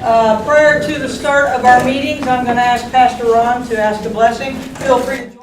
Prior to the start of our meetings, I'm going to ask Pastor Ron to ask a blessing. Feel free to join.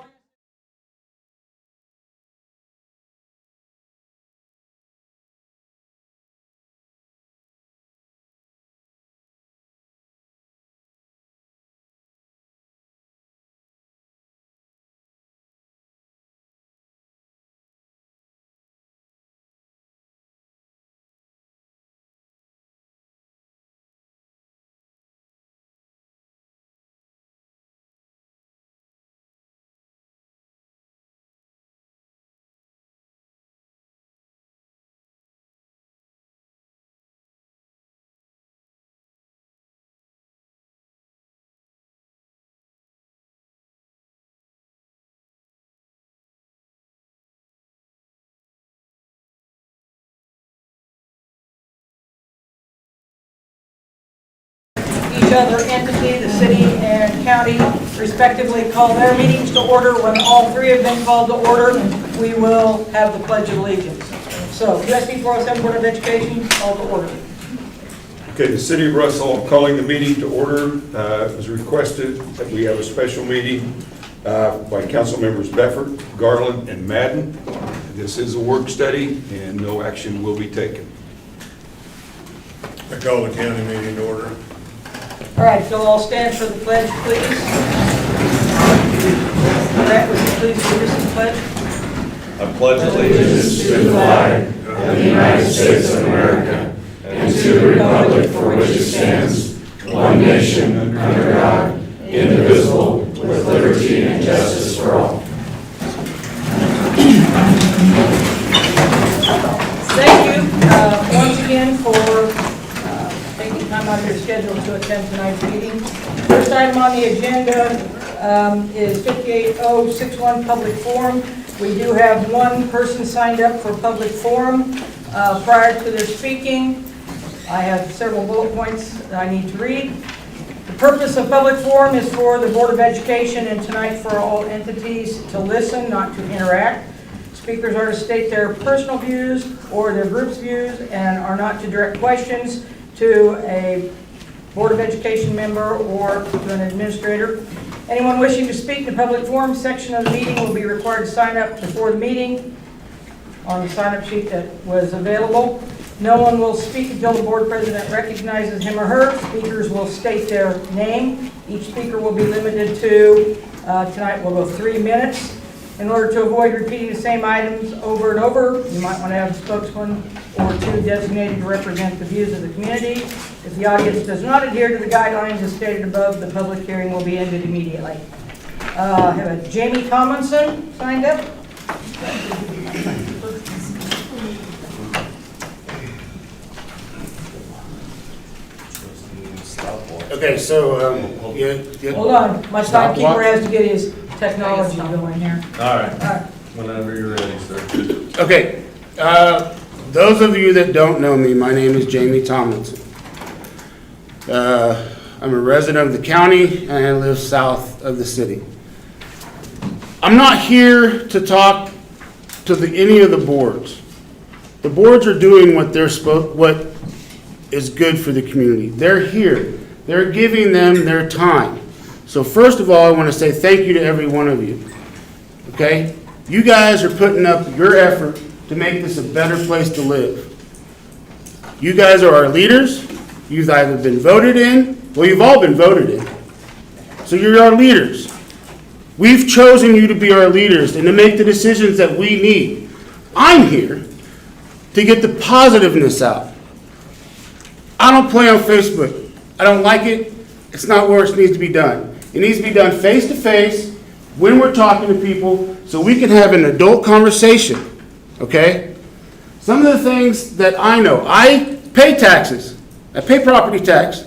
Each other entity, the city and county, respectively, call their meetings to order. When all three have been called to order, we will have the Pledge of Allegiance. So, USB 407 Board of Education, call to order. Okay, the City of Russell, calling the meeting to order. It was requested that we have a special meeting by council members Befford, Garland, and Madden. This is a work study and no action will be taken. I call the county meeting to order. All right, if you'll all stand for the pledge, please. Brett, would you please lead us in the pledge? I pledge allegiance to the flag of the United States of America and to the republic for which it stands, one nation, under God, indivisible, with liberty and justice for all. Thank you once again for taking time out of your schedule to attend tonight's meeting. First item on the agenda is 58061 Public Forum. We do have one person signed up for public forum. Prior to their speaking, I have several bullet points that I need to read. The purpose of public forum is for the Board of Education and tonight for all entities to listen, not to interact. Speakers are to state their personal views or their group's views and are not to direct questions to a Board of Education member or to an administrator. Anyone wishing to speak in the public forum section of the meeting will be required to sign up before the meeting on the sign-up sheet that was available. No one will speak until the board president recognizes him or her. Speakers will state their name. Each speaker will be limited to, tonight we'll go 3 minutes. In order to avoid repeating the same items over and over, you might want to have a spokesman or two designated to represent the views of the community. If the audience does not adhere to the guidelines as stated above, the public hearing will be ended immediately. I have a Jamie Tomlinson signed up. Okay, so, Hold on, my timekeeper has to get his technology going here. All right, whenever you're ready, sir. okay, those of you that don't know me, my name is Jamie Tomlinson. I'm a resident of the county and I live south of the city. I'm not here to talk to any of the boards. The boards are doing what what is good for the community. They're here. They're giving them their time. So first of all, I want to say thank you to every one of you. Okay? You guys are putting up your effort to make this a better place to live. You guys are our leaders. You've either been voted in, well, you've all been voted in. So you're our leaders. We've chosen you to be our leaders and to make the decisions that we need. I'm here to get the positiveness out. I don't play on Facebook. I don't like it. It's not where it needs to be done. It needs to be done face to face when we're talking to people so we can have an adult conversation, okay? Some of the things that I know, I pay taxes. I pay property tax,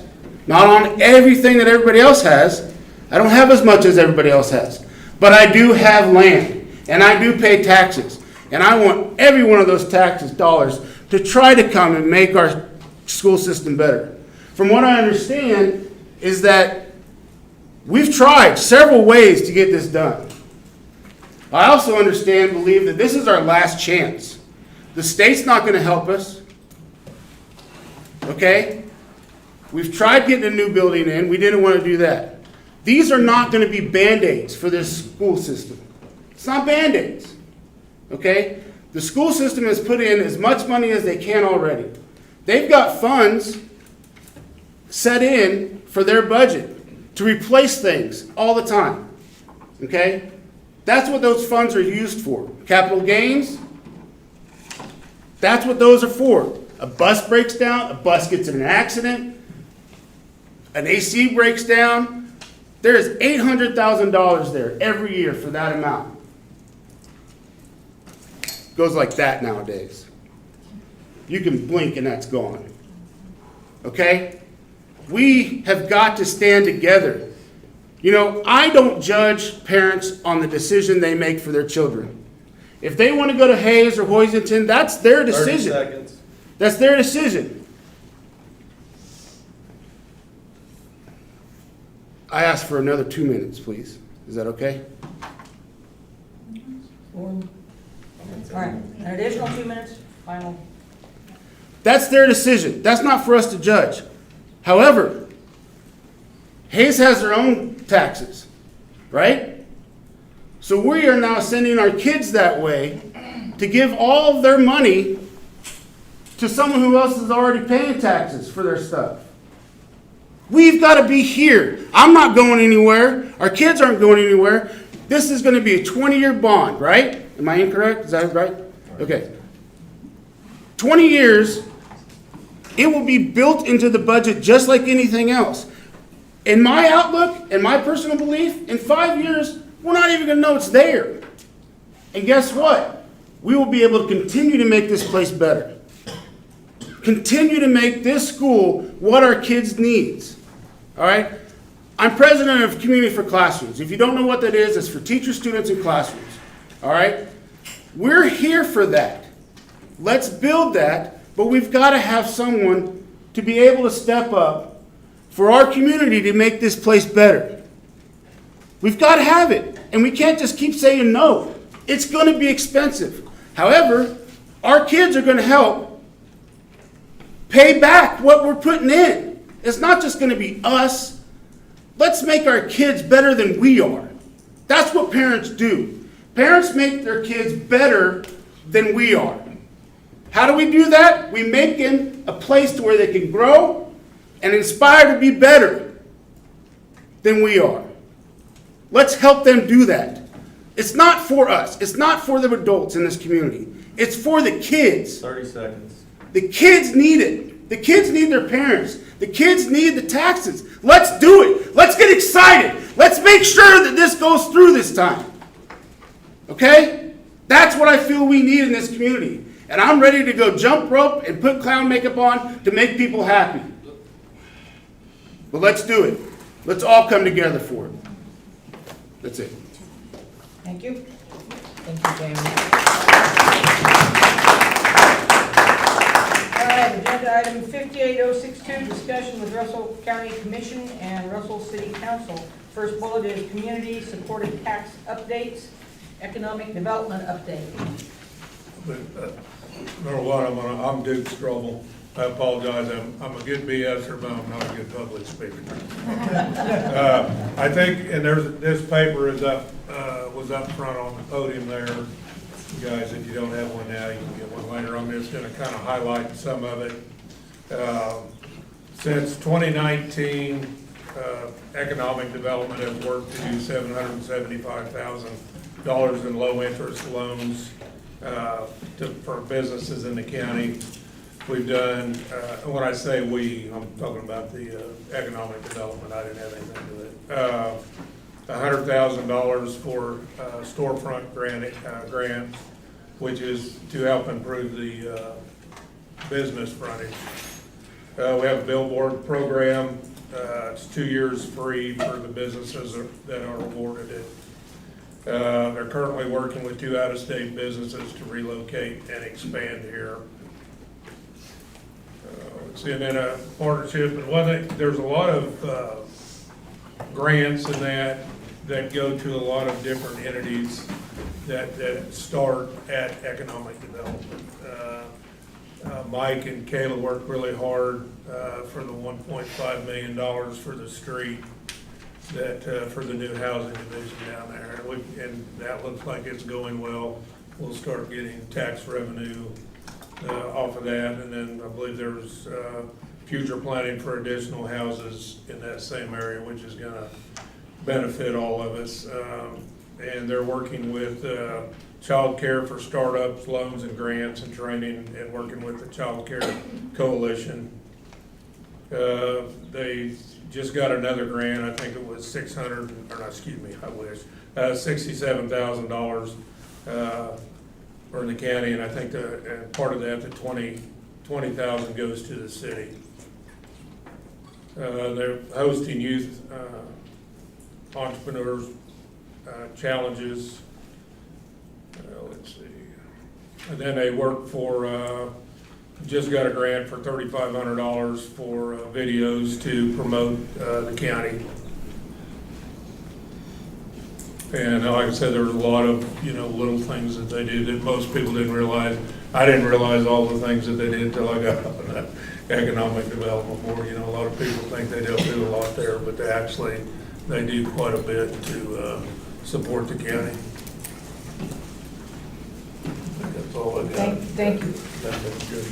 not on everything that everybody else has. I don't have as much as everybody else has. But I do have land, and I do pay taxes. And I want every one of those taxes dollars to try to come and make our school system better. From what I understand is that we've tried several ways to get this done. I also understand, believe that this is our last chance. The state's not going to help us. Okay? We've tried getting a new building in. We didn't want to do that. These are not going to be Band-Aids for this school system. It's not Band-Aids, okay? The school system has put in as much money as they can already. They've got funds set in for their budget to replace things all the time, okay? That's what those funds are used for. Capital gains, that's what those are for. A bus breaks down, a bus gets in an accident, an AC breaks down. There is $800,000 there every year for that amount. Goes like that nowadays. You can blink and that's gone. Okay? We have got to stand together. You know, I don't judge parents on the decision they make for their children. If they want to go to Hayes or Hoisington, that's their 30 decision. seconds. That's their decision. I ask for another 2 minutes, please. Is that okay? All right, an additional 2 minutes, final. That's their decision. That's not for us to judge. However, Hayes has their own taxes, right? So we are now sending our kids that way to give all of their money to someone who else is already paying taxes for their stuff. We've got to be here. I'm not going anywhere. Our kids aren't going anywhere. This is going to be a 20-year bond, right? Am I incorrect? Is that right? Okay. 20 years, it will be built into the budget just like anything else. In my outlook and my personal belief, in 5 years, we're not even going to know it's there. And guess what? We will be able to continue to make this place better. Continue to make this school what our kids needs. All right? I'm president of Community for Classrooms. If you don't know what that is, it's for teachers, students, and classrooms. All right? We're here for that. Let's build that, but we've got to have someone to be able to step up for our community to make this place better. We've got to have it, and we can't just keep saying no. It's going to be expensive. However, our kids are going to help pay back what we're putting in. It's not just going to be us. Let's make our kids better than we are. That's what parents do. Parents make their kids better than we are. How do we do that? We make them a place to where they can grow and inspire to be better than we are. Let's help them do that. It's not for us. It's not for the adults in this community. It's for the kids. 30 seconds. The kids need it. The kids need their parents. The kids need the taxes. Let's do it. Let's get excited. Let's make sure that this goes through this time. Okay? That's what I feel we need in this community. And I'm ready to go jump rope and put clown makeup on to make people happy. But let's do it. Let's all come together for it. That's it. Thank you. Thank you, Jamie. All right, agenda item 58062, discussion with Russell County Commission and Russell City Council. First bullet is community supported tax updates, economic development update. Number one, I'm Duke Strobel. I apologize, I'm a good BSer, but I'm not a good public speaker. I think, and this paper is was up front on the podium there. You guys, if you don't have one now, you can get one later. I'm just gonna kind of highlight some of it. Since 2019, economic development has worked to do $775,000 in low interest loans for businesses in the county. We've done, when I say we, I'm talking about the economic development. I didn't have anything to it. $100,000 for storefront grants, which is to help improve the business frontage. We have a billboard program. It's 2 years free for the businesses that are awarded it. They're currently working with 2 out-of-state businesses to relocate and expand here. And then a partnership, and there's a lot of grants in that go to a lot of different entities that start at economic development. Mike and Kayla worked really hard for the $1.5 million for the street that, for the new housing division down there. And that looks like it's going well. We'll start getting tax revenue off of that. And then I believe there's future planning for additional houses in that same area, which is gonna benefit all of us. And they're working with Child Care for Startups, loans and grants and training, and working with the Child Care Coalition. They just got another grant, I think it was $67,000 for the county, and I think and part of that, the $20,000 goes to the city. They're hosting youth entrepreneurs challenges. Let's see. And then they work for, just got a grant for $3,500 for videos to promote the county. And like I said, there was a lot of, little things that they do that most people didn't realize. I didn't realize all the things that they did until I got on the Economic Development Board. A lot of people think they don't do a lot there, but they do quite a bit to support the county. I think that's all I got. Thank you. That's good.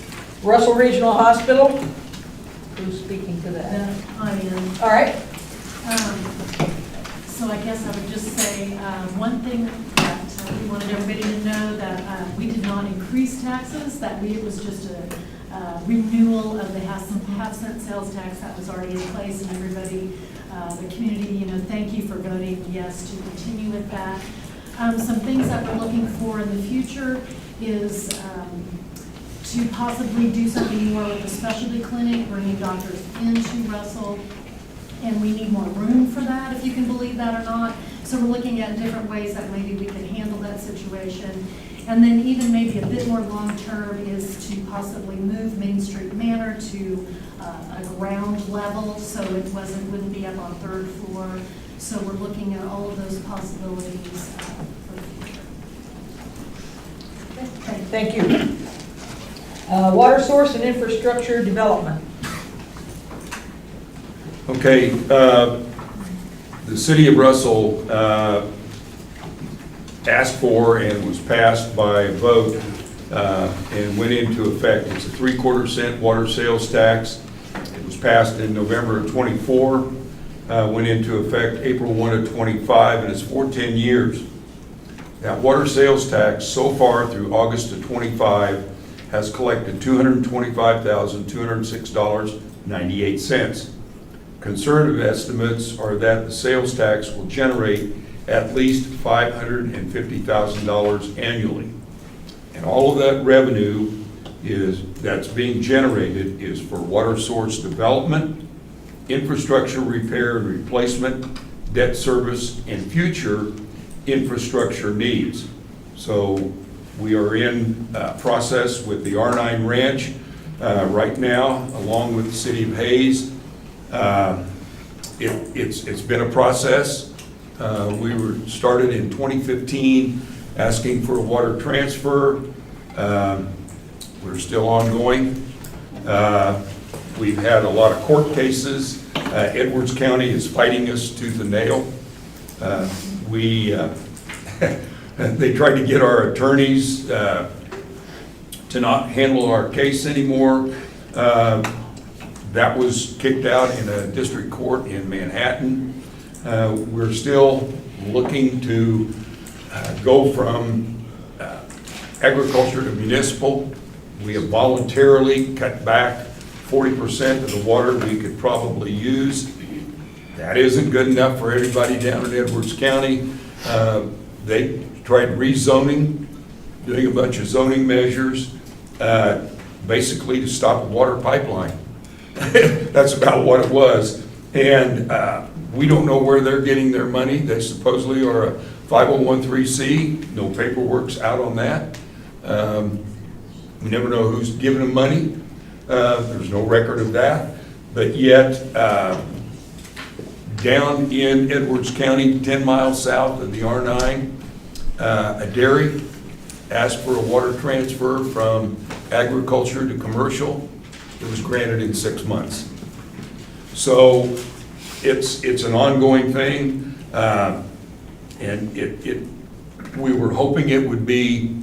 Russell Regional Hospital, who's speaking to that? I am. All right. So I guess I would just say, one thing that we wanted everybody to know, that we did not increase taxes, it was just a renewal of the half-cent sales tax that was already in place, and everybody, the community, thank you for voting yes to continue with that. Some things that we're looking for in the future is to possibly do something more with the specialty clinic, bringing doctors into Russell. And we need more room for that, if you can believe that or not. So we're looking at different ways that maybe we can handle that situation. And then even maybe a bit more long-term is to possibly move Main Street Manor to a ground level, so it wouldn't be up on third floor. So we're looking at all of those possibilities for the future. Thank you. Water source and infrastructure development. Okay, the city of Russell asked for and was passed by a vote and went into effect. It's a 3/4 cent water sales tax. It was passed in November of '24, went into effect April 1 of '25, and it's for 10 years. That water sales tax so far through August of '25 has collected $225,206.98. Conservative estimates are that the sales tax will generate at least $550,000 annually. And all of that revenue that's being generated is for water source development, infrastructure repair and replacement, debt service, and future infrastructure needs. So we are in process with the R9 Ranch right now, along with the city of Hayes. It's been a process. We were started in 2015 asking for a water transfer. We're still ongoing. We've had a lot of court cases. Edwards County is fighting us tooth and nail. They tried to get our attorneys to not handle our case anymore. That was kicked out in a district court in Manhattan. We're still looking to go from agriculture to municipal. We have voluntarily cut back 40% of the water we could probably use. That isn't good enough for everybody down in Edwards County. They tried rezoning, doing a bunch of zoning measures, basically to stop a water pipeline. That's about what it was. And we don't know where they're getting their money. They supposedly are a 501(c)(3). No paperwork's out on that. We never know who's giving them money. There's no record of that. But yet, down in Edwards County, 10 miles south of the R9, a dairy asked for a water transfer from agriculture to commercial, it was granted in 6 months. So it's an ongoing thing, and we were hoping it would be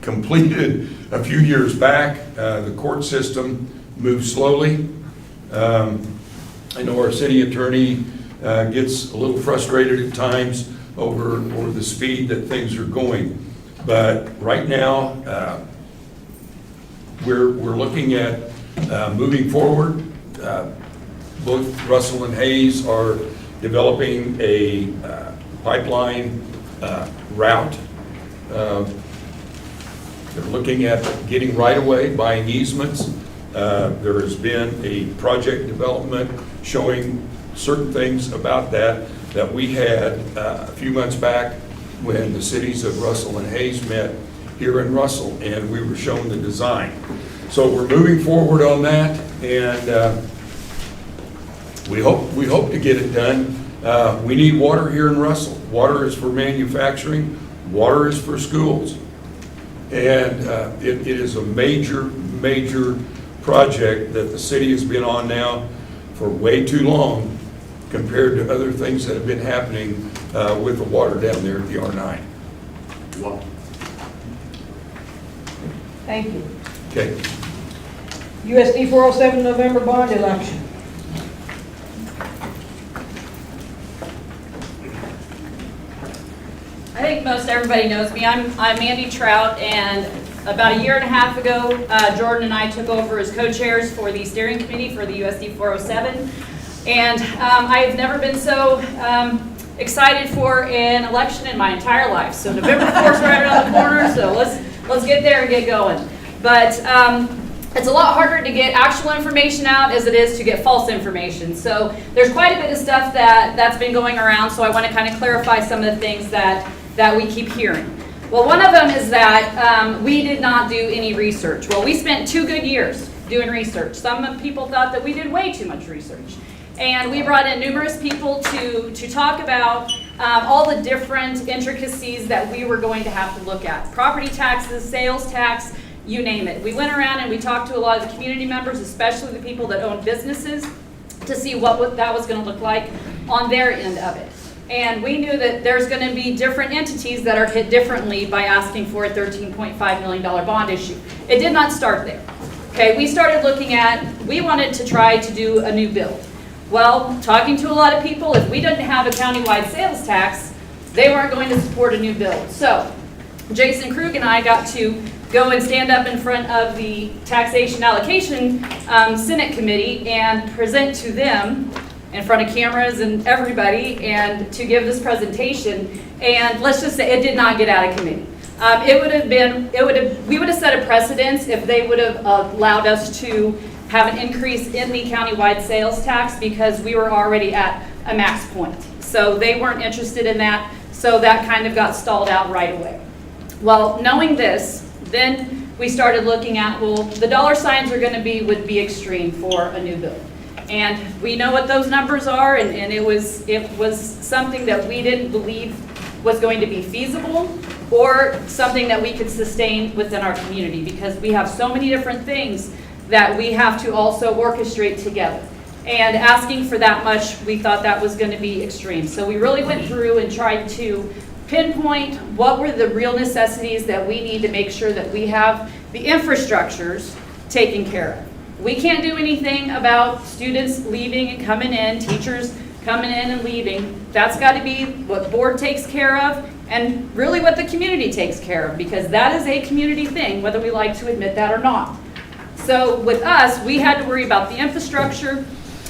completed a few years back. The court system moved slowly. I know our city attorney gets a little frustrated at times over the speed that things are going. But right now, we're looking at moving forward. Both Russell and Hayes are developing a pipeline route. They're looking at getting right-of-way, buying easements. There has been a project development showing certain things about that we had a few months back when the cities of Russell and Hayes met here in Russell, and we were shown the design. So we're moving forward on that, and we hope to get it done. We need water here in Russell. Water is for manufacturing. Water is for schools. And it is a major project that the city has been on now for way too long compared to other things that have been happening with the water down there at the R9. Thank you. Okay. USD 407 November bond election. I think most everybody knows me. I'm Mandy Trout, and about a year and a half ago, Jordan and I took over as co-chairs for the steering committee for the USD 407. And I've never been so excited for an election in my entire life. So November 4th is right around the corner, so let's get there and get going. But it's a lot harder to get actual information out as it is to get false information. So there's quite a bit of stuff that's been going around, so I want to kind of clarify some of the things that we keep hearing. Well, one of them is that we did not do any research. Well, we spent 2 good years doing research. Some people thought that we did way too much research. And we brought in numerous people to talk about all the different intricacies that we were going to have to look at. Property taxes, sales tax, you name it. We went around and we talked to a lot of the community members, especially the people that own businesses, to see what that was going to look like on their end of it. And we knew that there's going to be different entities that are hit differently by asking for a $13.5 million bond issue. It did not start there. Okay, we started looking at, we wanted to try to do a new build. Well, talking to a lot of people, if we didn't have a countywide sales tax, they weren't going to support a new build. So Jason Krug and I got to go and stand up in front of the Taxation Allocation Senate Committee and present to them in front of cameras and everybody, and to give this presentation. And let's just say it did not get out of committee. We would have set a precedence if they would have allowed us to have an increase in the countywide sales tax, because we were already at a max point. So they weren't interested in that, so that kind of got stalled out right away. Well, knowing this, then we started looking at, well, the dollar signs would be extreme for a new build. And we know what those numbers are, and it was something that we didn't believe was going to be feasible or something that we could sustain within our community, because we have so many different things that we have to also orchestrate together. And asking for that much, we thought that was going to be extreme. So we really went through and tried to pinpoint what were the real necessities that we need to make sure that we have the infrastructures taken care of. We can't do anything about students leaving and coming in, teachers coming in and leaving. That's got to be what board takes care of, and really what the community takes care of, because that is a community thing, whether we like to admit that or not. So with us, we had to worry about the infrastructure.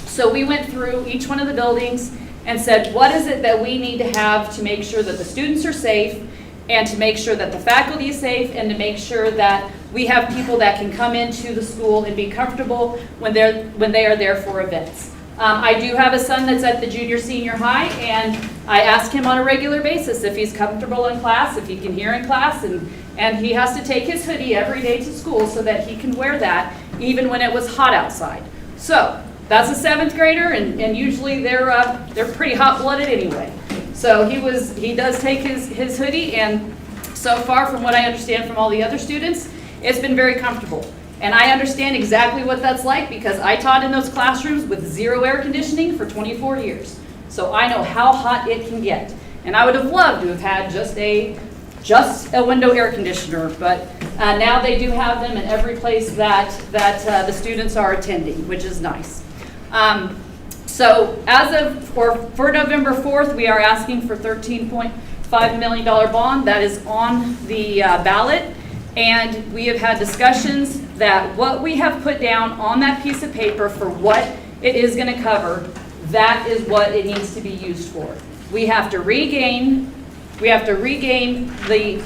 So we went through each one of the buildings and said, what is it that we need to have to make sure that the students are safe, and to make sure that the faculty is safe, and to make sure that we have people that can come into the school and be comfortable when they are there for events. I do have a son that's at the junior senior high, and I ask him on a regular basis if he's comfortable in class, if he can hear in class, and he has to take his hoodie every day to school so that he can wear that even when it was hot outside. So that's a 7th grader, and usually they're pretty hot-blooded anyway. So he does take his hoodie, and so far from what I understand from all the other students, it's been very comfortable. And I understand exactly what that's like because I taught in those classrooms with 0 air conditioning for 24 years. So I know how hot it can get. And I would have loved to have had just a window air conditioner, but now they do have them in every place that the students are attending, which is nice. So for November 4th, we are asking for $13.5 million bond. That is on the ballot. And we have had discussions that what we have put down on that piece of paper for what it is going to cover, that is what it needs to be used for. We have to regain the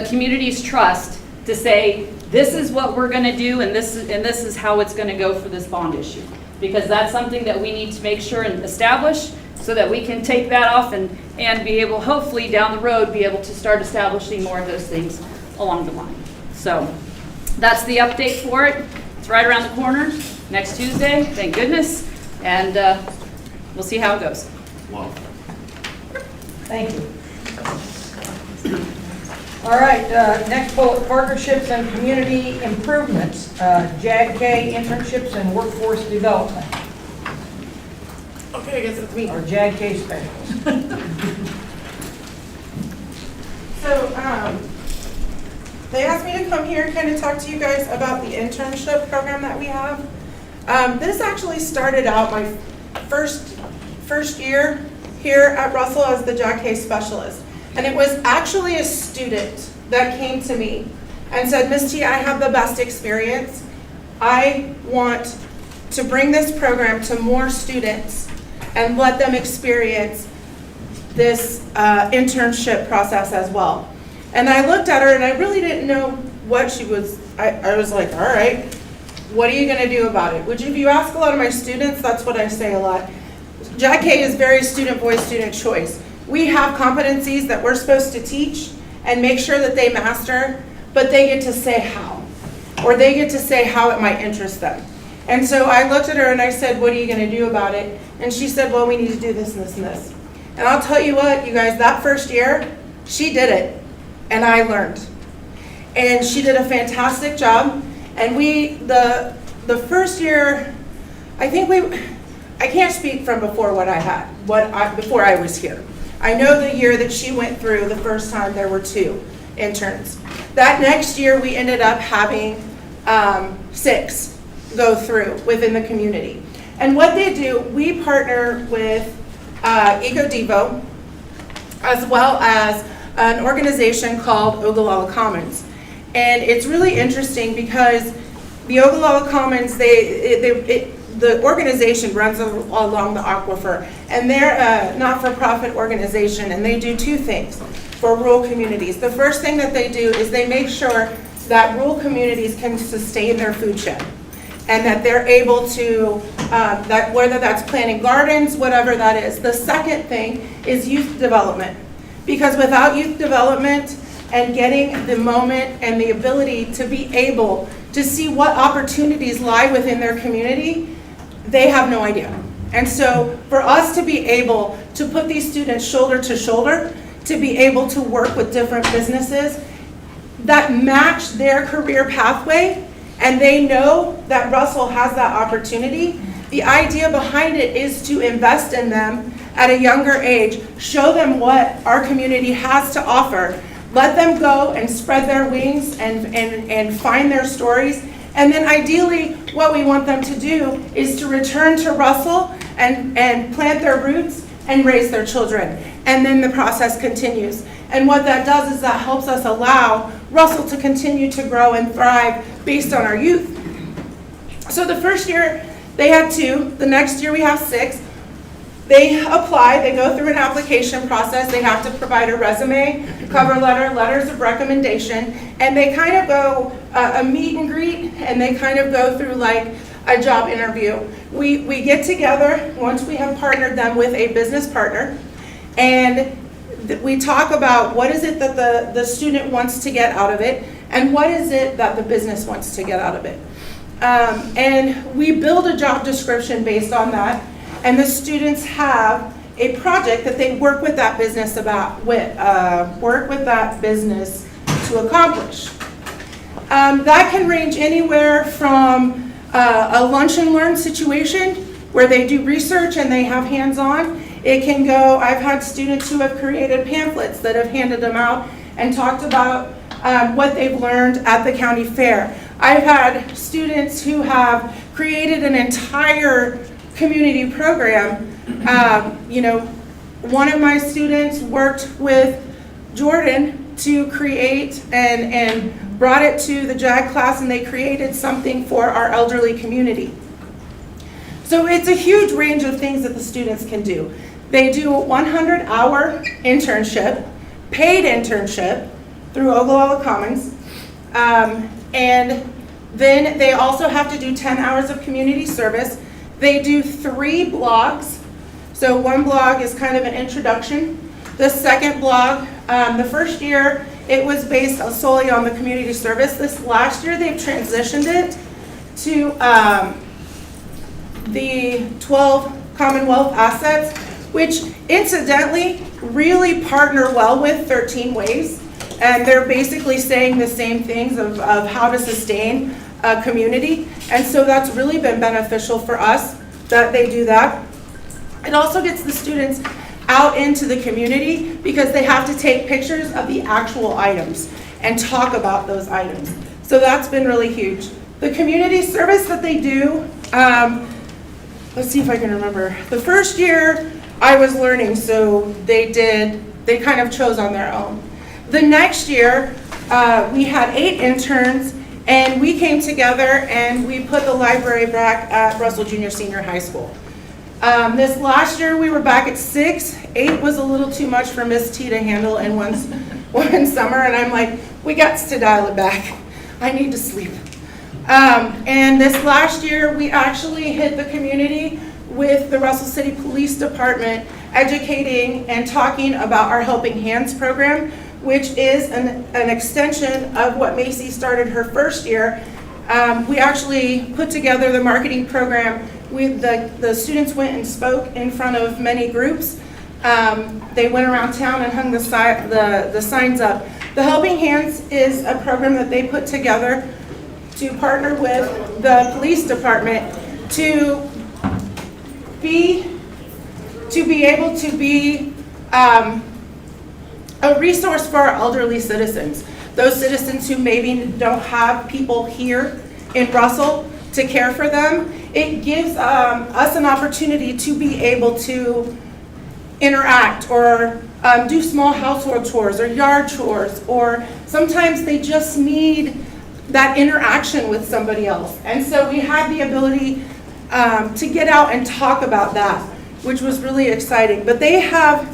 community's trust to say, this is what we're going to do and this is how it's going to go for this bond issue. Because that's something that we need to make sure and establish so that we can take that off and be able, hopefully down the road, be able to start establishing more of those things along the line. So that's the update for it. It's right around the corner, next Tuesday, thank goodness, and we'll see how it goes. Wow. Thank you. All right, next bullet, partnerships and community improvements, JAG-K internships and workforce development, Okay, I guess it's me. or JAG-K specials. So, they asked me to come here and kind of talk to you guys about the internship program that we have. This actually started out my first year here at Russell as the JAG-K specialist. And it was actually a student that came to me and said, Ms. T, I have the best experience. I want to bring this program to more students and let them experience this internship process as well. And I looked at her and I really didn't know what she was, I was like, all right, what are you gonna do about it? Which if you ask a lot of my students, that's what I say a lot. JAG-K is very student voice, student choice. We have competencies that we're supposed to teach and make sure that they master, but they get to say how, or they get to say how it might interest them. And so I looked at her and I said, what are you gonna do about it? And she said, well, we need to do this and this and this. And I'll tell you what, you guys, that first year, she did it, and I learned. And she did a fantastic job, and the first year, I can't speak from before before I was here. I know the year that she went through, the first time there were 2 interns. That next year, we ended up having 6 go through within the community. And what they do, we partner with EcoDevo, as well as an organization called Ogallala Commons. And it's really interesting because the Ogallala Commons, the organization runs along the aquifer, and they're a not-for-profit organization, and they do 2 things for rural communities. The first thing that they do is they make sure that rural communities can sustain their food chain, and that they're able to, whether that's planting gardens, whatever that is. The second thing is youth development, because without youth development and getting the moment and the ability to be able to see what opportunities lie within their community, they have no idea. And so for us to be able to put these students shoulder to shoulder, to be able to work with different businesses that match their career pathway, and they know that Russell has that opportunity, the idea behind it is to invest in them at a younger age, show them what our community has to offer, let them go and spread their wings and find their stories. And then ideally, what we want them to do is to return to Russell and plant their roots and raise their children. And then the process continues. And what that does is that helps us allow Russell to continue to grow and thrive based on our youth. So the first year, they had 2. The next year, we have 6. They apply, they go through an application process, they have to provide a resume, cover letter, letters of recommendation, and they kind of go a meet and greet, and they kind of go through like a job interview. We get together once we have partnered them with a business partner, and we talk about what is it that the student wants to get out of it, and what is it that the business wants to get out of it. And we build a job description based on that. And the students have a project that they work with that business to accomplish. That can range anywhere from a lunch and learn situation where they do research and they have hands-on. It can go, I've had students who have created pamphlets that have handed them out and talked about what they've learned at the county fair. I've had students who have created an entire community program. One of my students worked with Jordan to create and brought it to the JAG class, and they created something for our elderly community. So it's a huge range of things that the students can do. They do a 100-hour internship, paid internship through Ogallala Commons, and then they also have to do 10 hours of community service. They do 3 blogs. So one blog is kind of an introduction. The second blog, the first year, it was based solely on the community service. This last year, they've transitioned it to the 12 Commonwealth assets, which incidentally really partner well with 13 Ways. And they're basically saying the same things of how to sustain a community. And so that's really been beneficial for us that they do that. It also gets the students out into the community because they have to take pictures of the actual items and talk about those items. So that's been really huge. The community service that they do, let's see if I can remember. The first year I was learning, so they kind of chose on their own. The next year, we had 8 interns, and we came together and we put the library back at Russell Junior Senior High School. This last year, we were back at 6. 8 was a little too much for Miss T to handle in one summer, and I'm like, we got to dial it back. I need to sleep. And this last year, we actually hit the community with the Russell City Police Department educating and talking about our Helping Hands program, which is an extension of what Macy started her first year. We actually put together the marketing program. The students went and spoke in front of many groups. They went around town and hung the signs up. The Helping Hands is a program that they put together to partner with the police department to be able to be a resource for our elderly citizens. Those citizens who maybe don't have people here in Russell to care for them. It gives us an opportunity to be able to interact or do small household chores or yard chores, or sometimes they just need that interaction with somebody else. And so we had the ability to get out and talk about that, which was really exciting. But they have,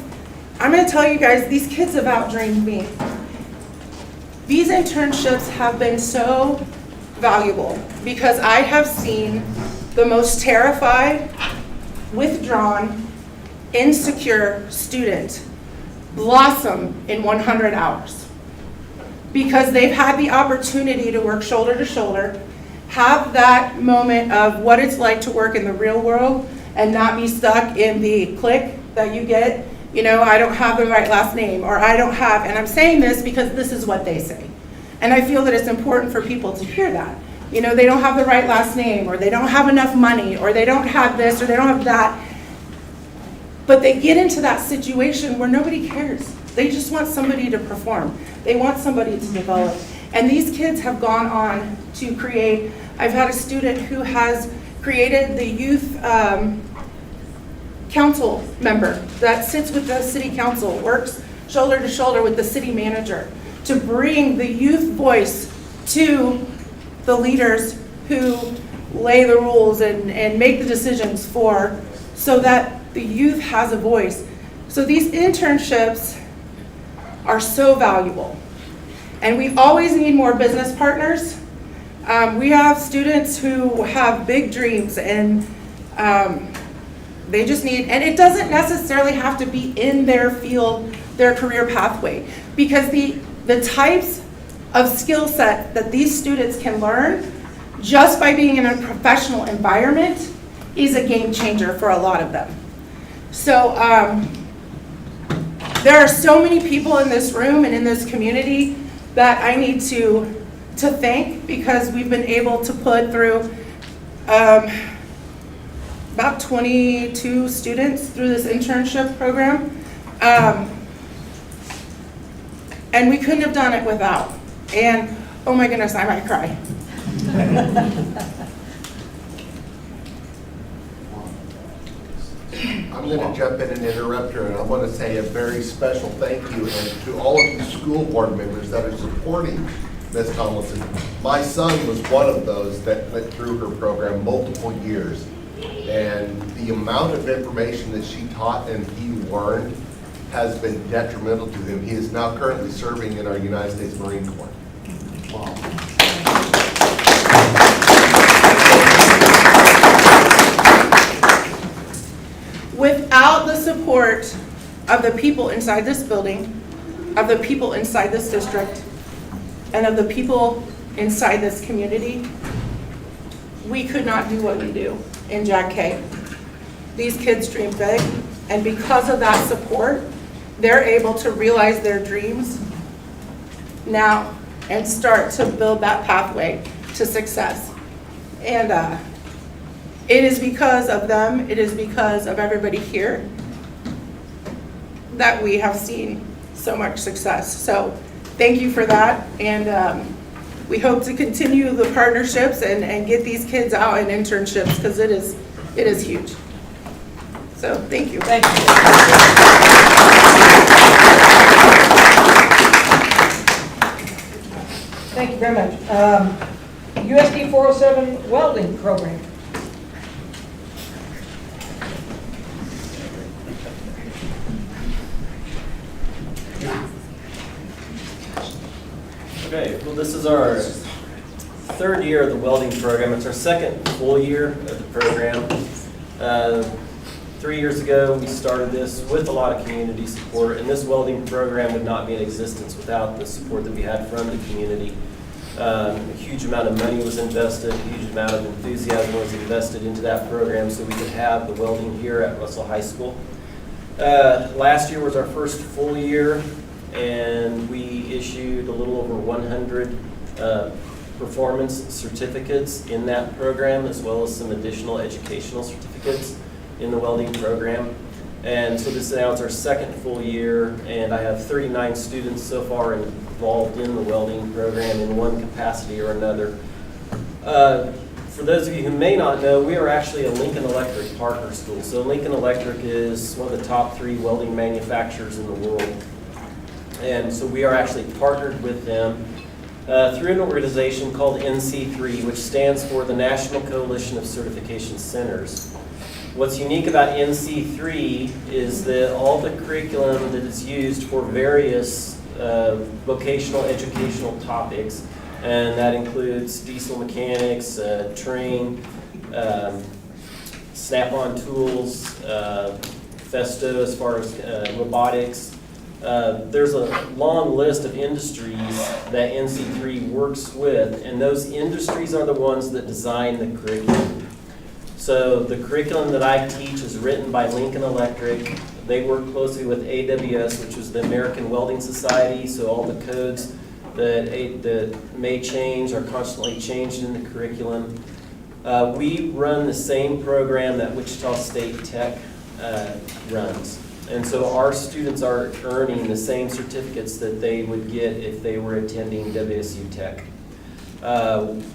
I'm going to tell you guys, these kids have outdreamed me. These internships have been so valuable because I have seen the most terrified, withdrawn, insecure student blossom in 100 hours because they've had the opportunity to work shoulder to shoulder, have that moment of what it's like to work in the real world and not be stuck in the clique that you get. You know, I don't have the right last name, or I don't have, and I'm saying this because this is what they say. And I feel that it's important for people to hear that. You know, they don't have the right last name, or they don't have enough money, or they don't have this, or they don't have that. But they get into that situation where nobody cares. They just want somebody to perform. They want somebody to develop. And these kids have gone on to create, I've had a student who has created the youth council member that sits with the city council, works shoulder to shoulder with the city manager to bring the youth voice to the leaders who lay the rules and make the decisions so that the youth has a voice. So these internships are so valuable. And we always need more business partners. We have students who have big dreams and they just need, and it doesn't necessarily have to be in their field, their career pathway, because the types of skill set that these students can learn just by being in a professional environment is a game changer for a lot of them. So there are so many people in this room and in this community that I need to to thank because we've been able to put through about 22 students through this internship program. And we couldn't have done it without. And oh my goodness, I might cry. I'm going to jump in and interrupt her, and I want to say a very special thank you and to all of you school board members that are supporting Ms. Tomlinson. My son was one of those that went through her program multiple years, and the amount of information that she taught and he learned has been detrimental to him. He is now currently serving in our United States Marine Corps. Without the support of the people inside this building, of the people inside this district, and of the people inside this community, we could not do what we do in Jack K. These kids dream big, and because of that support, they're able to realize their dreams now and start to build that pathway to success. And it is because of them, it is because of everybody here that we have seen so much success. So thank you for that, and we hope to continue the partnerships and get these kids out in internships because it is huge. So thank you. Thank you. Thank you very much. USD 407 welding program. Okay, well, this is our third year of the welding program. It's our second full year of the program. 3 years ago, we started this with a lot of community support, and this welding program would not be in existence without the support that we had from the community. A huge amount of money was invested, a huge amount of enthusiasm was invested into that program so we could have the welding here at Russell High School. Last year was our first full year, and we issued a little over 100 performance certificates in that program, as well as some additional educational certificates in the welding program. And so this now is our second full year, and I have 39 students so far involved in the welding program in one capacity or another. For those of you who may not know, we are actually a Lincoln Electric partner school. So Lincoln Electric is one of the top 3 welding manufacturers in the world. And so we are actually partnered with them through an organization called NC3, which stands for the National Coalition of Certification Centers. What's unique about NC3 is that all the curriculum that is used for various vocational educational topics, and that includes diesel mechanics, Train, Snap-on tools, Festo as far as robotics. There's a long list of industries that NC3 works with, and those industries are the ones that design the curriculum. So the curriculum that I teach is written by Lincoln Electric. They work closely with AWS, which is the American Welding Society, so all the codes that may change are constantly changed in the curriculum. We run the same program that Wichita State Tech runs. And so our students are earning the same certificates that they would get if they were attending WSU Tech.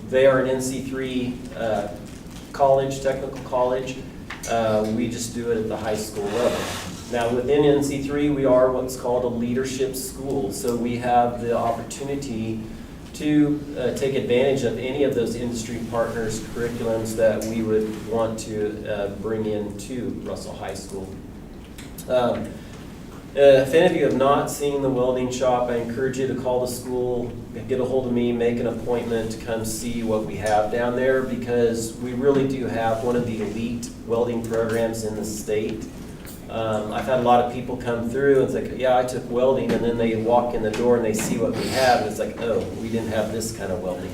They are an NC3 college, technical college. We just do it at the high school level. Now within NC3, we are what's called a leadership school. So we have the opportunity to take advantage of any of those industry partners' curriculums that we would want to bring into Russell High School. If any of you have not seen the welding shop, I encourage you to call the school, get a hold of me, make an appointment to come see what we have down there, because we really do have one of the elite welding programs in the state. I've had a lot of people come through and it's like, yeah, I took welding, and then they walk in the door and they see what we have, and it's like, oh, we didn't have this kind of welding.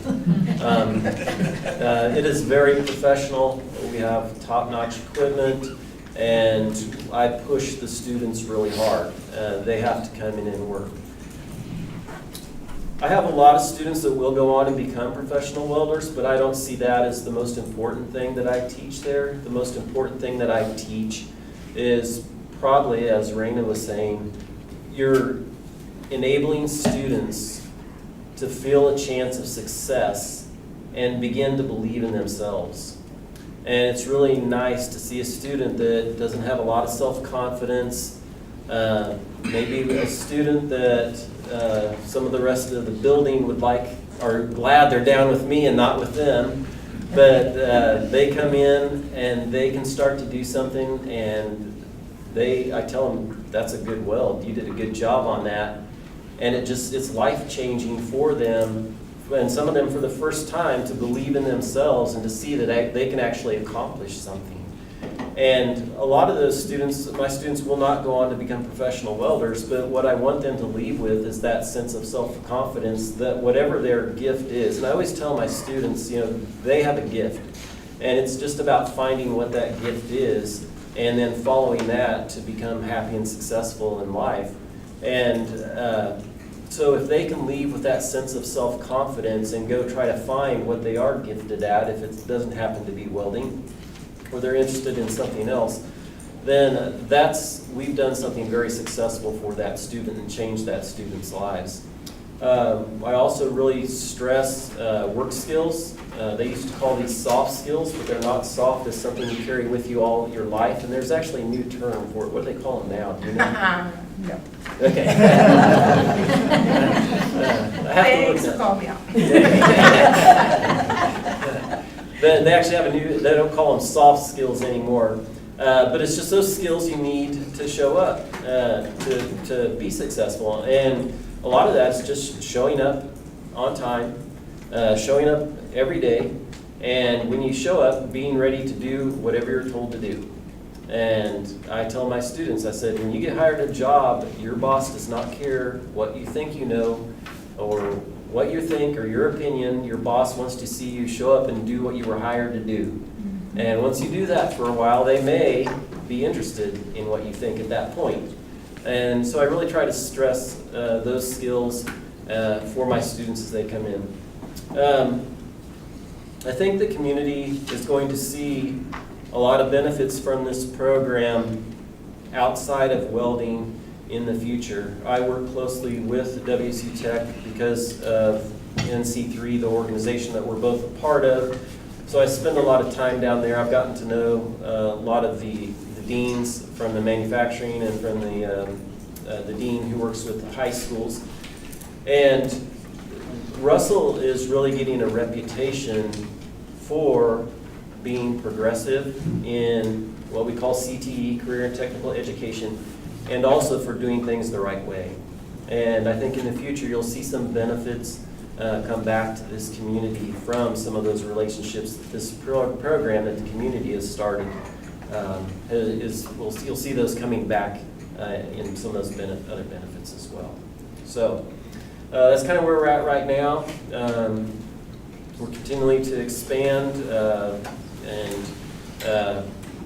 It is very professional. We have top-notch equipment. And I push the students really hard. They have to come in and work. I have a lot of students that will go on and become professional welders, but I don't see that as the most important thing that I teach there. The most important thing that I teach is probably, as Raina was saying, you're enabling students to feel a chance of success and begin to believe in themselves. And it's really nice to see a student that doesn't have a lot of self-confidence, maybe a student that some of the rest of the building are glad they're down with me and not with them, but they come in and they can start to do something, and I tell them, that's a good weld, you did a good job on that, and it's life-changing for them, and some of them for the first time, to believe in themselves and to see that they can actually accomplish something. And a lot of those students, my students, will not go on to become professional welders, but what I want them to leave with is that sense of self-confidence that whatever their gift is, and I always tell my students, they have a gift, and it's just about finding what that gift is and then following that to become happy and successful in life. And so if they can leave with that sense of self-confidence and go try to find what they are gifted at, if it doesn't happen to be welding, or they're interested in something else, then we've done something very successful for that student and changed that student's lives. I also really stress work skills. They used to call these soft skills, but they're not soft. It's something you carry with you all your life, and there's actually a new term for it. What do they call them now? Do you know? No. Okay. I have to look Thanks for now. calling me out. They actually have they don't call them soft skills anymore, but it's just those skills you need to show up, to be successful. And a lot of that is just showing up on time, showing up every day, and when you show up, being ready to do whatever you're told to do. And I tell my students, I said, when you get hired a job, your boss does not care what you think you know or what you think or your opinion. Your boss wants to see you show up and do what you were hired to do. And once you do that for a while, they may be interested in what you think at that point. And so I really try to stress those skills for my students as they come in. I think the community is going to see a lot of benefits from this program outside of welding in the future. I work closely with WSU Tech because of NC3, the organization that we're both a part of. So I spend a lot of time down there. I've gotten to know a lot of the deans from the manufacturing and from the dean who works with the high schools. And Russell is really getting a reputation for being progressive in what we call CTE, Career and Technical Education, and also for doing things the right way. And I think in the future you'll see some benefits come back to this community from some of those relationships that this program that the community has started. You'll see those coming back in some of those other benefits as well. So that's kind of where we're at right now. We're continuing to expand and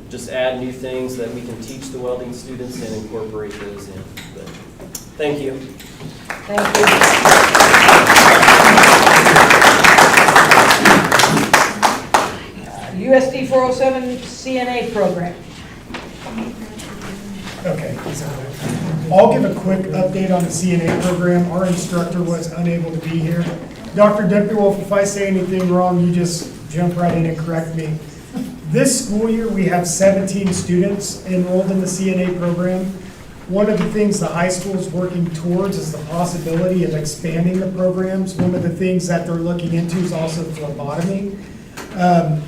just add new things that we can teach the welding students and incorporate those in. But thank you. Thank you. USD 407 CNA program. Okay, so I'll give a quick update on the CNA program. Our instructor was unable to be here. Dr. Depulwolf, if I say anything wrong, you just jump right in and correct me. This school year, we have 17 students enrolled in the CNA program. One of the things the high school is working towards is the possibility of expanding the programs. One of the things that they're looking into is also phlebotomy.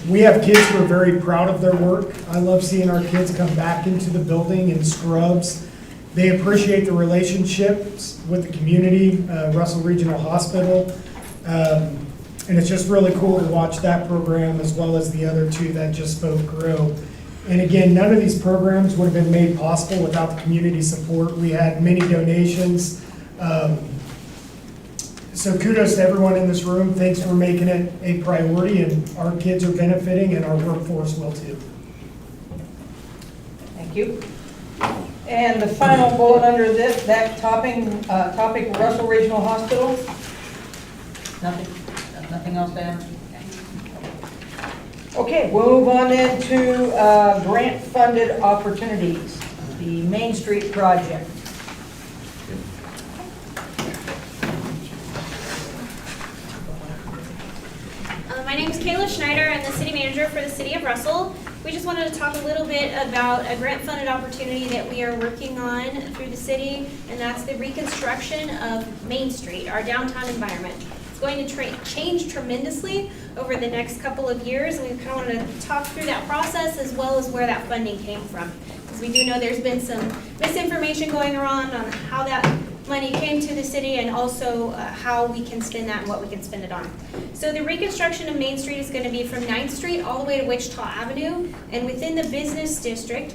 We have kids who are very proud of their work. I love seeing our kids come back into the building in scrubs. They appreciate the relationships with the community, Russell Regional Hospital. And it's just really cool to watch that program as well as the other two that just spoke grow. And again, none of these programs would have been made possible without the community support. We had many donations. So kudos to everyone in this room. Thanks for making it a priority, and our kids are benefiting and our workforce will too. Thank you. And the final bullet under that topic, Russell Regional Hospital. Nothing else to add? Okay, we'll move on then to grant-funded opportunities, the Main Street project. My name is Kayla Schneider. I'm the city manager for the city of Russell. We just wanted to talk a little bit about a grant-funded opportunity that we are working on through the city, and that's the reconstruction of Main Street, our downtown environment. It's going to change tremendously over the next couple of years, and we kind of want to talk through that process as well as where that funding came from. Because we do know there's been some misinformation going around on how that money came to the city and also how we can spend that and what we can spend it on. So the reconstruction of Main Street is going to be from 9th Street all the way to Wichita Avenue, and within the business district,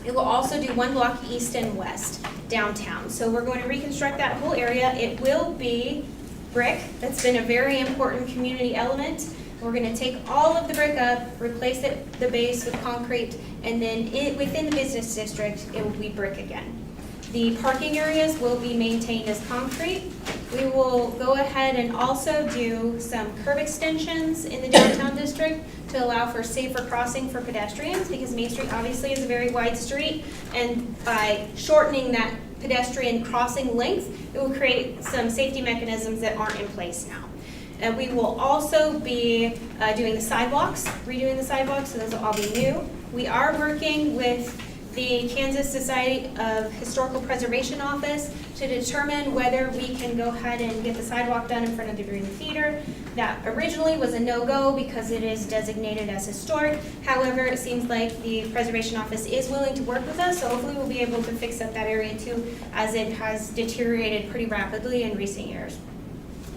it will also do 1 block east and west downtown. So we're going to reconstruct that whole area. It will be brick. That's been a very important community element. We're going to take all of the brick up, replace the base with concrete, and then within the business district, it will be brick again. The parking areas will be maintained as concrete. We will go ahead and also do some curb extensions in the downtown district to allow for safer crossing for pedestrians, because Main Street obviously is a very wide street, and by shortening that pedestrian crossing length, it will create some safety mechanisms that aren't in place now. We will also be doing the sidewalks, redoing the sidewalks, so those will all be new. We are working with the Kansas Society of Historical Preservation Office to determine whether we can go ahead and get the sidewalk done in front of the Green Theater. That originally was a no-go because it is designated as historic. However, it seems like the Preservation Office is willing to work with us, so hopefully we'll be able to fix up that area too, as it has deteriorated pretty rapidly in recent years.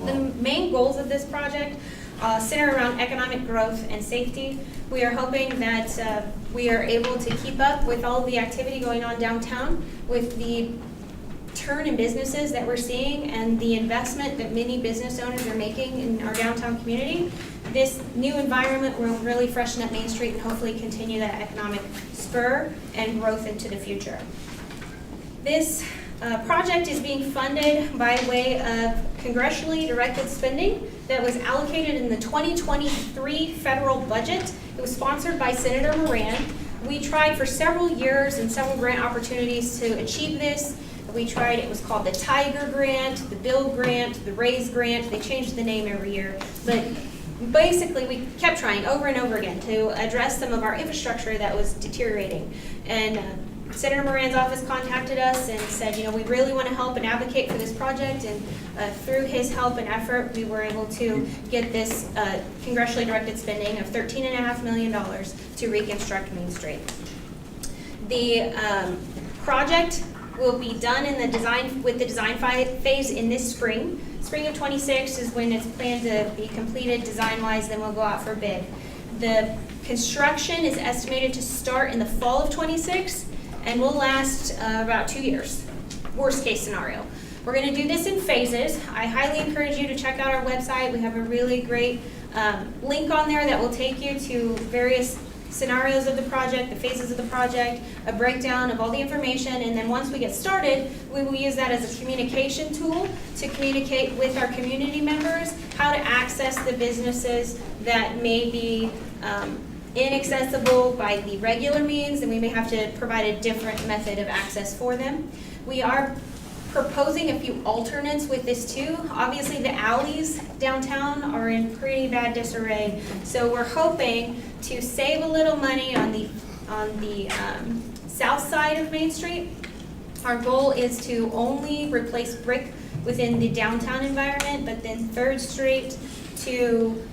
The main goals of this project center around economic growth and safety. We are hoping that we are able to keep up with all the activity going on downtown, with the turn in businesses that we're seeing and the investment that many business owners are making in our downtown community. This new environment will really freshen up Main Street and hopefully continue that economic spur and growth into the future. This project is being funded by way of congressionally directed spending that was allocated in the 2023 federal budget. It was sponsored by Senator Moran. We tried for several years and several grant opportunities to achieve this. We tried, it was called the Tiger Grant, the Bill Grant, the Raise Grant. They changed the name every year. But basically, we kept trying over and over again to address some of our infrastructure that was deteriorating. And Senator Moran's office contacted us and said, you know, we really want to help and advocate for this project, and through his help and effort, we were able to get this congressionally directed spending of $13.5 million to reconstruct Main Street. The project will be done in the design phase in this spring. Spring of 26 is when it's planned to be completed design-wise, then we'll go out for bid. The construction is estimated to start in the fall of 26 and will last about 2 years, worst case scenario. We're going to do this in phases. I highly encourage you to check out our website. We have a really great link on there that will take you to various scenarios of the project, the phases of the project, a breakdown of all the information, and then once we get started, we will use that as a communication tool to communicate with our community members how to access the businesses that may be inaccessible by the regular means, and we may have to provide a different method of access for them. We are proposing a few alternates with this too. Obviously, the alleys downtown are in pretty bad disarray, so we're hoping to save a little money on the south side of Main Street. Our goal is to only replace brick within the downtown environment, but then 3rd Street to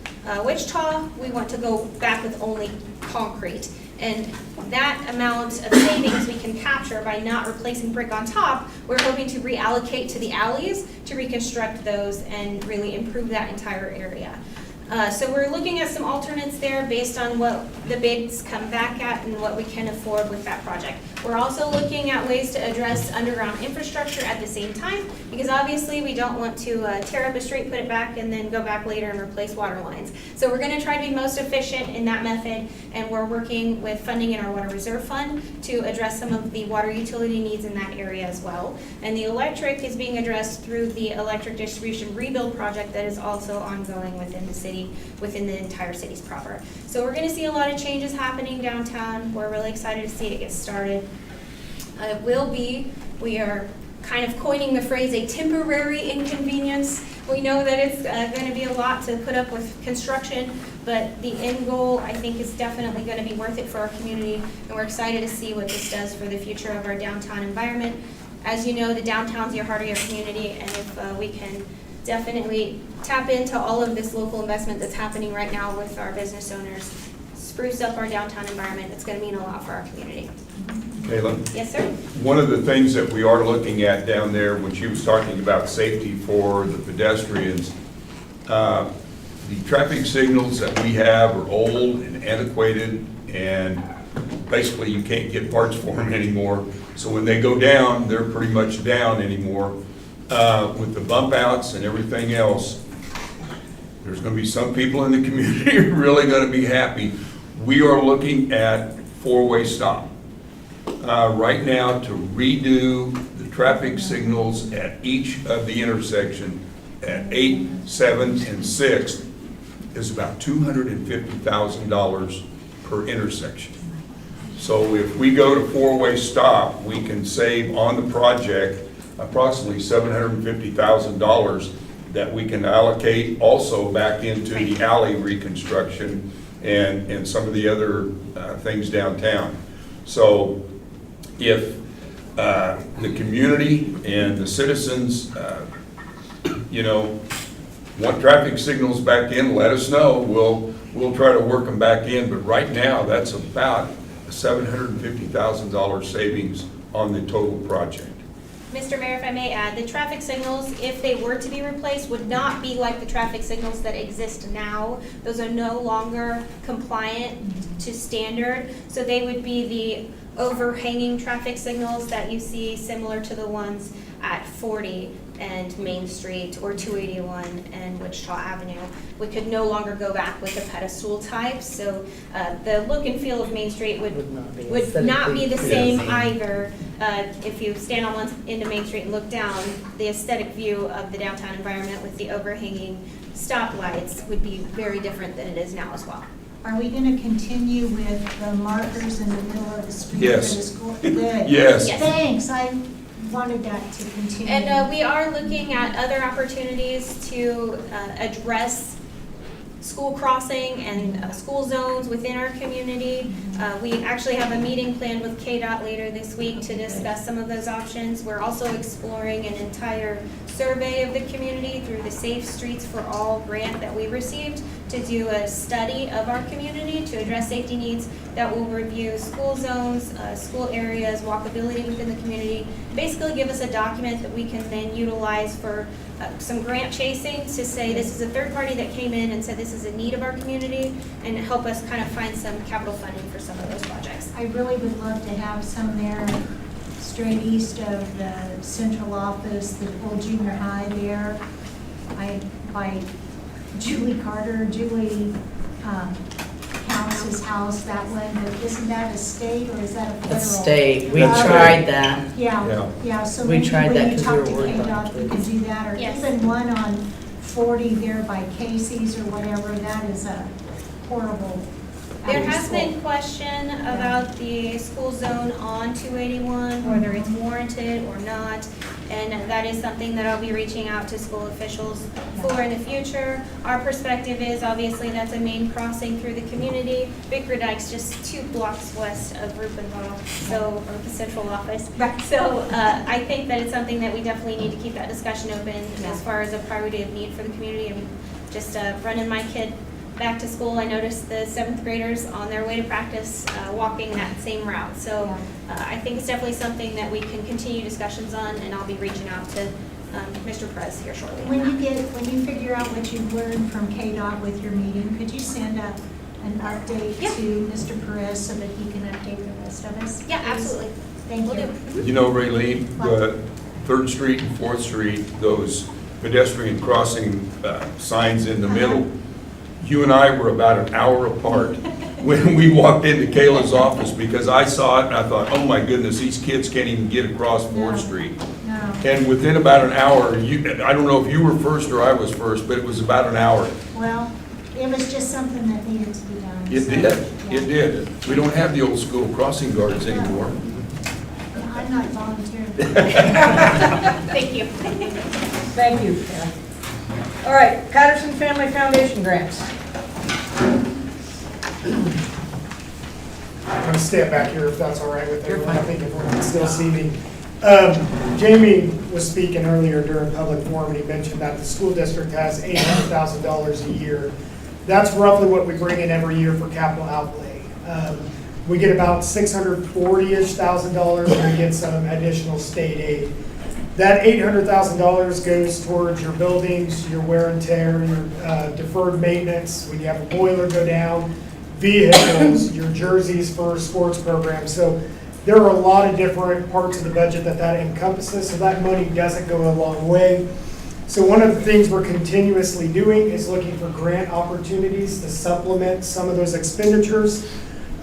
Wichita, we want to go back with only concrete. And that amount of savings we can capture by not replacing brick on top, we're hoping to reallocate to the alleys to reconstruct those and really improve that entire area. So we're looking at some alternates there based on what the bids come back at and what we can afford with that project. We're also looking at ways to address underground infrastructure at the same time, because obviously we don't want to tear up a street, put it back, and then go back later and replace water lines. So we're gonna try to be most efficient in that method, and we're working with funding in our water reserve fund to address some of the water utility needs in that area as well. And the electric is being addressed through the electric distribution rebuild project that is also ongoing within the city, within the entire city's proper. So we're gonna see a lot of changes happening downtown. We're really excited to see it get started. It will be, we are kind of coining the phrase, a temporary inconvenience. We know that it's gonna be a lot to put up with construction, but the end goal, I think, is definitely gonna be worth it for our community, and we're excited to see what this does for the future of our downtown environment. As you know, the downtown's your heart of your community, and if we can definitely tap into all of this local investment that's happening right now with our business owners, spruce up our downtown environment, it's gonna mean a lot for our community. Kayla? Yes, sir? One of the things that we are looking at down there, when she was talking about safety for the pedestrians, the traffic signals that we have are old and antiquated, and basically you can't get parts for them anymore. So when they go down, they're pretty much down anymore. With the bump outs and everything else, there's going to be some people in the community who are really going to be happy. We are looking at four-way stop. Right now, to redo the traffic signals at each of the intersection at 8, 7, and 6 is about $250,000 per intersection. So if we go to four-way stop, we can save on the project approximately $750,000 that we can allocate also back into the alley reconstruction and some of the other things downtown. So if the community and the citizens, want traffic signals back in, let us know. We'll try to work them back in, but right now, that's about a $750,000 savings on the total project. Mr. Mayor, if I may add, the traffic signals, if they were to be replaced, would not be like the traffic signals that exist now. Those are no longer compliant to standard, so they would be the overhanging traffic signals that you see, similar to the ones at 40 and Main Street, or 281 and Wichita Avenue. We could no longer go back with the pedestal type, so the look and feel of Main Street would not be the same either. If you stand on one end of Main Street and look down, the aesthetic view of the downtown environment with the overhanging stoplights would be very different than it is now as well. Are we going to continue with the markers in the middle of the street? Yes. For the school? Good. Yes. Yes. Thanks, I wanted that to continue. And we are looking at other opportunities to address school crossing and school zones within our community. We actually have a meeting planned with KDOT later this week to discuss some of those options. We're also exploring an entire survey of the community through the Safe Streets for All grant that we received to do a study of our community to address safety needs that will review school zones, school areas, walkability within the community, basically give us a document that we can then utilize for some grant chasing to say this is a third party that came in and said this is a need of our community, and help us kind of find some capital funding for some of those projects. I really would love to have some there straight east of the central office, the old junior high there. By Julie House's house, that one, but isn't that a state or is that a federal? A state, we tried that. Yeah, so We maybe tried that when you 'cause talk we to were worried about KDOT, we kids. could do that, or Yes. even one on 40 there by Casey's or whatever, that is a horrible. There has been question about the school zone on 281, whether it's warranted or not, and that is something that I'll be reaching out to school officials for in the future. Our perspective is, obviously, that's a main crossing through the community. Bicker Dyke's just 2 blocks west of Rupenville, or the central office. So I think that it's something that we definitely need to keep that discussion open as far as a priority of need for the community. I'm just running my kid back to school. I noticed the 7th graders on their way to practice walking that same route. So I think it's definitely something that we can continue discussions on, and I'll be reaching out to Mr. Perez here shortly. When you figure out what you've learned from KDOT with your meeting, could you send an update Yeah. to Mr. Perez so that he can update the rest of us? Yeah, absolutely. Thank Will you. do. You know, Raylene, the 3rd Street and 4th Street, those pedestrian crossing signs in the middle, you and I were about an hour apart when we walked into Kayla's office, because I saw it and I thought, oh my goodness, these kids can't even get across 4th Street. No. And within about an hour, I don't know if you were first or I was first, but it was about an hour. Well, it was just something that needed to be done. It so, did, yeah. it did. We don't have the old school crossing guards anymore. I'm not volunteering. Thank you. Thank you, Karen. All right, Patterson Family Foundation grants. I'm going to stand back here if that's all right with everyone. I think everyone can still see me. Jamie was speaking earlier during public forum, and he mentioned that the school district has $800,000 a year. That's roughly what we bring in every year for capital outlay. We get about $640-ish thousand, and we get some additional state aid. That $800,000 goes towards your buildings, your wear and tear, your deferred maintenance, when you have a boiler go down, vehicles, your jerseys for sports programs. So there are a lot of different parts of the budget that encompasses, so that money doesn't go a long way. So one of the things we're continuously doing is looking for grant opportunities to supplement some of those expenditures.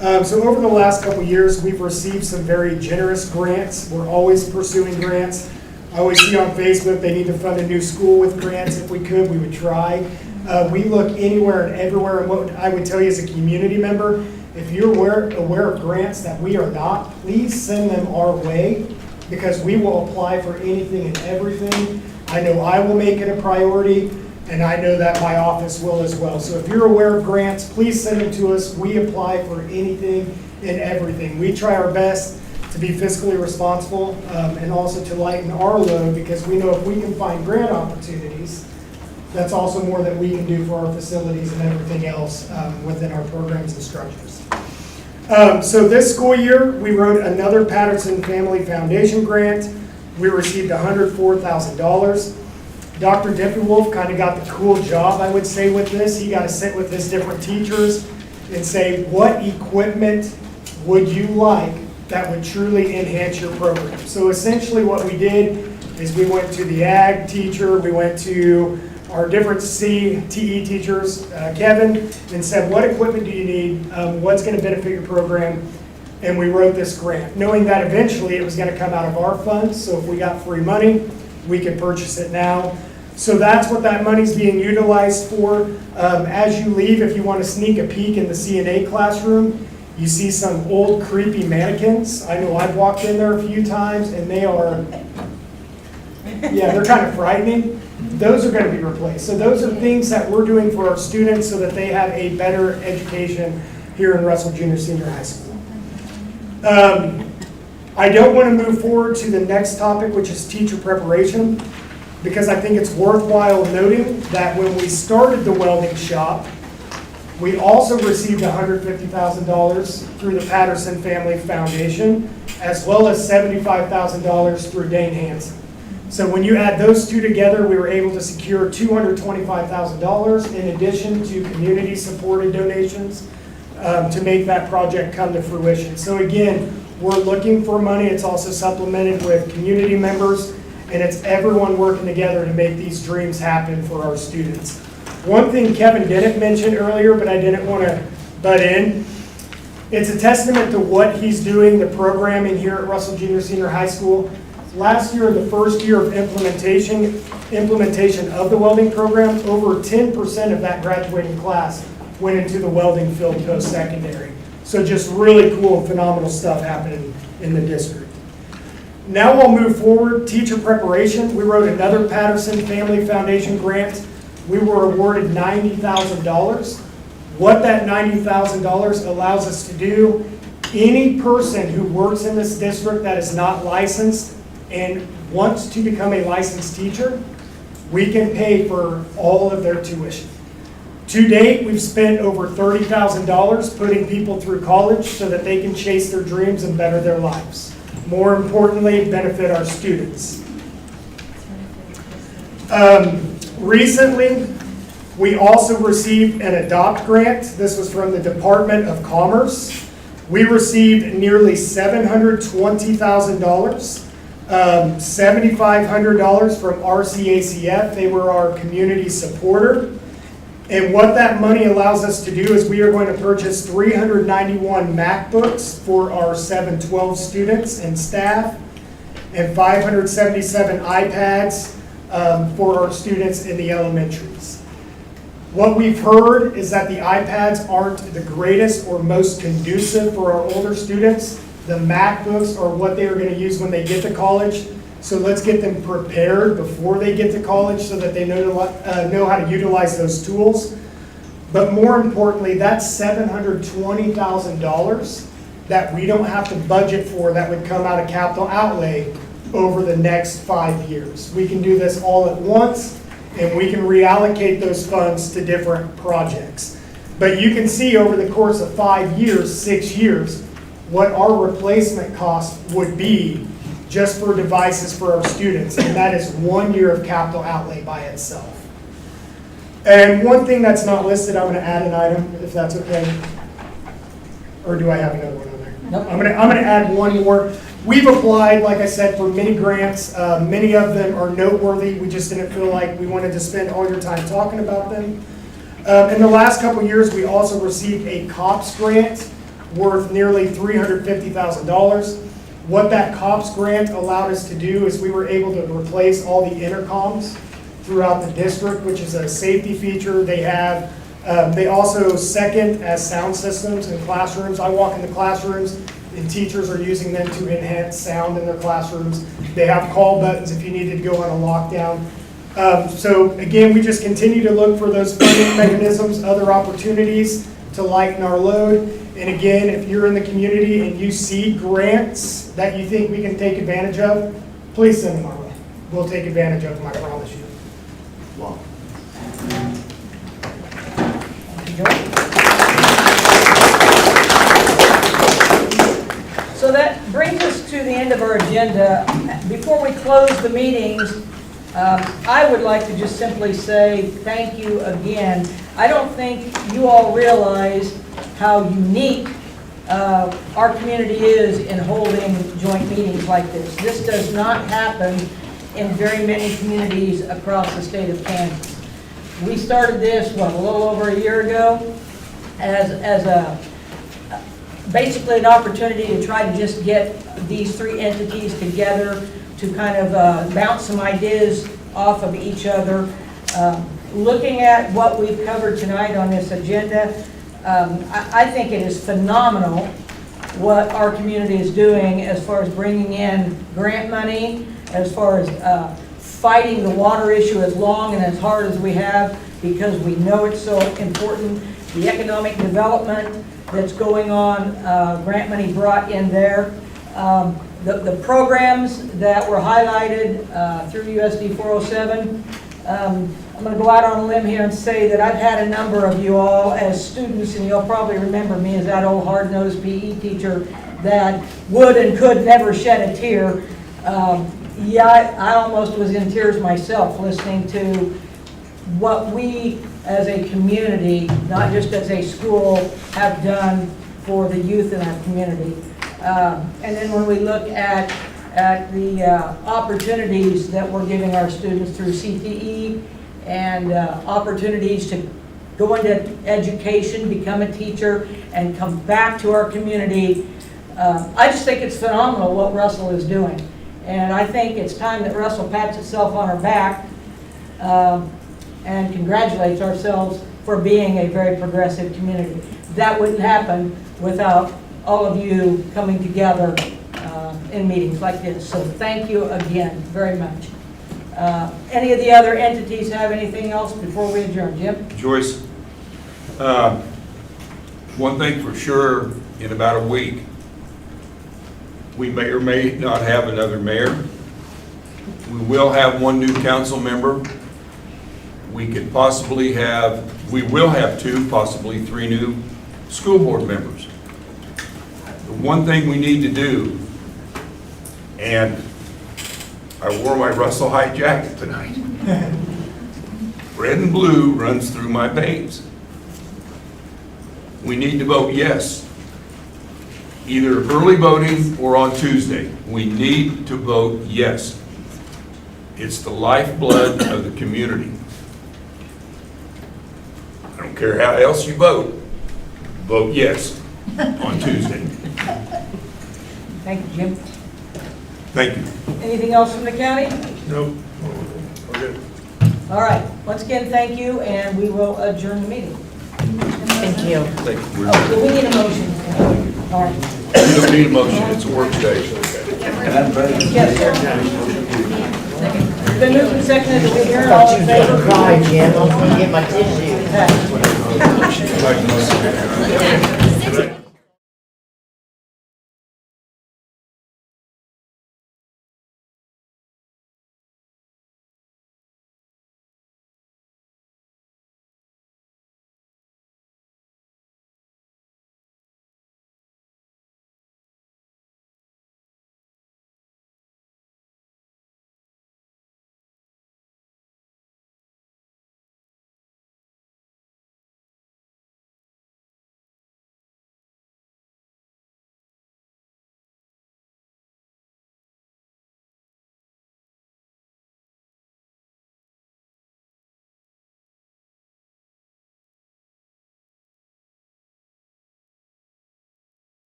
So over the last couple of years, we've received some very generous grants. We're always pursuing grants. I always see on Facebook they need to fund a new school with grants. If we could, we would try. We look anywhere and everywhere, and what I would tell you as a community member, if you're aware of grants that we are not, please send them our way, because we will apply for anything and everything. I know I will make it a priority, and I know that my office will as well. So if you're aware of grants, please send them to us. We apply for anything and everything. We try our best to be fiscally responsible and also to lighten our load, because we know if we can find grant opportunities, that's also more that we can do for our facilities and everything else within our programs and structures. So this school year, we wrote another Patterson Family Foundation grant. We received $104,000. Dr. Dippywolf kind of got the cool job, I would say, with this. He got to sit with his different teachers and say, what equipment would you like that would truly enhance your program? So essentially what we did is we went to the ag teacher, we went to our different CTE teachers, Kevin, and said, what equipment do you need? What's going to benefit your program? And we wrote this grant, knowing that eventually it was going to come out of our funds. So if we got free money, we could purchase it now. So that's what that money's being utilized for. As you leave, if you want to sneak a peek in the CNA classroom, you see some old creepy mannequins. I know I've walked in there a few times, and they are, yeah, they're kind of frightening. Those are going to be replaced. So those are things that we're doing for our students so that they have a better education here in Russell Junior Senior High School. I don't want to move forward to the next topic, which is teacher preparation, because I think it's worthwhile noting that when we started the welding shop, we also received $150,000 through the Patterson Family Foundation, as well as $75,000 through Dane Hansen. So when you add those two together, we were able to secure $225,000 in addition to community-supported donations to make that project come to fruition. So again, we're looking for money. It's also supplemented with community members, and it's everyone working together to make these dreams happen for our students. One thing Kevin didn't mention earlier, but I didn't want to butt in, it's a testament to what he's doing, the programming here at Russell Junior Senior High School. Last year, the first year of implementation of the welding program, over 10% of that graduating class went into the welding field post-secondary. So just really cool and phenomenal stuff happening in the district. Now we'll move forward. Teacher preparation. We wrote another Patterson Family Foundation grant. We were awarded $90,000. What that $90,000 allows us to do, any person who works in this district that is not licensed and wants to become a licensed teacher, we can pay for all of their tuition. To date, we've spent over $30,000 putting people through college so that they can chase their dreams and better their lives. More importantly, benefit our students. Recently, we also received an ADOPT grant. This was from the Department of Commerce. We received nearly $720,000, $7,500 from RCACF. They were our community supporter. And what that money allows us to do is we are going to purchase 391 MacBooks for our 712 students and staff, and 577 iPads for our students in the elementaries. What we've heard is that the iPads aren't the greatest or most conducive for our older students. The MacBooks are what they are going to use when they get to college. So let's get them prepared before they get to college so that they know how to utilize those tools. But more importantly, that's $720,000 that we don't have to budget for, that would come out of capital outlay over the next 5 years. We can do this all at once, and we can reallocate those funds to different projects. But you can see over the course of 5 years, 6 years, what our replacement cost would be just for devices for our students, and that is 1 year of capital outlay by itself. And one thing that's not listed, I'm going to add an item, if that's okay. Or do I have another one on there? Nope. I'm going to add one more. We've applied, like I said, for many grants. Many of them are noteworthy. We just didn't feel like we wanted to spend all your time talking about them. In the last couple of years, we also received a COPS grant worth nearly $350,000. What that COPS grant allowed us to do is we were able to replace all the intercoms throughout the district, which is a safety feature. They also second as sound systems in classrooms. I walk into classrooms and teachers are using them to enhance sound in their classrooms. They have call buttons if you needed to go on a lockdown. So again, we just continue to look for those funding mechanisms, other opportunities to lighten our load. And again, if you're in the community and you see grants that you think we can take advantage of, please send them our way. We'll take advantage of them, I promise you. Wow. So that brings us to the end of our agenda. Before we close the meetings, I would like to just simply say thank you again. I don't think you all realize how unique our community is in holding joint meetings like this. This does not happen in very many communities across the state of Kansas. We started this, a little over a year ago as basically an opportunity to try to just get these three entities together to kind of bounce some ideas off of each other. Looking at what we've covered tonight on this agenda, I think it is phenomenal what our community is doing as far as bringing in grant money, as far as fighting the water issue as long and as hard as we have, because we know it's so important. The economic development that's going on, grant money brought in there. The programs that were highlighted through USD 407, I'm going to go out on a limb here and say that I've had a number of you all as students, and you'll probably remember me as that old hard-nosed PE teacher that would and could never shed a tear. I almost was in tears myself listening to what we as a community, not just as a school, have done for the youth in our community. And then when we look at the opportunities that we're giving our students through CTE and opportunities to go into education, become a teacher, and come back to our community, I just think it's phenomenal what Russell is doing. And I think it's time that Russell pats itself on her back and congratulates ourselves for being a very progressive community. That wouldn't happen without all of you coming together in meetings like this. So thank you again very much. Any of the other entities have anything else before we adjourn? Jim? Joyce, one thing for sure, in about a week, we may or may not have another mayor. We will have one new council member. We will have two, possibly three new school board members. The one thing we need to do, and I wore my Russell High jacket tonight. Red and blue runs through my veins. We need to vote yes, either early voting or on Tuesday. We need to vote yes. It's the lifeblood of the community. I don't care how else you vote yes on Tuesday. Thank you, Jim. Thank you. Anything else from the county? Nope, we're good. All right, once again, thank you, and we will adjourn the meeting. Thank you. Oh, do we need a motion? All right. You don't need a motion, it's a work session. Yes, sir. Been moved and seconded to adjourn, all in favor? Cry, Jim, I'm gonna get my tissue. Okay.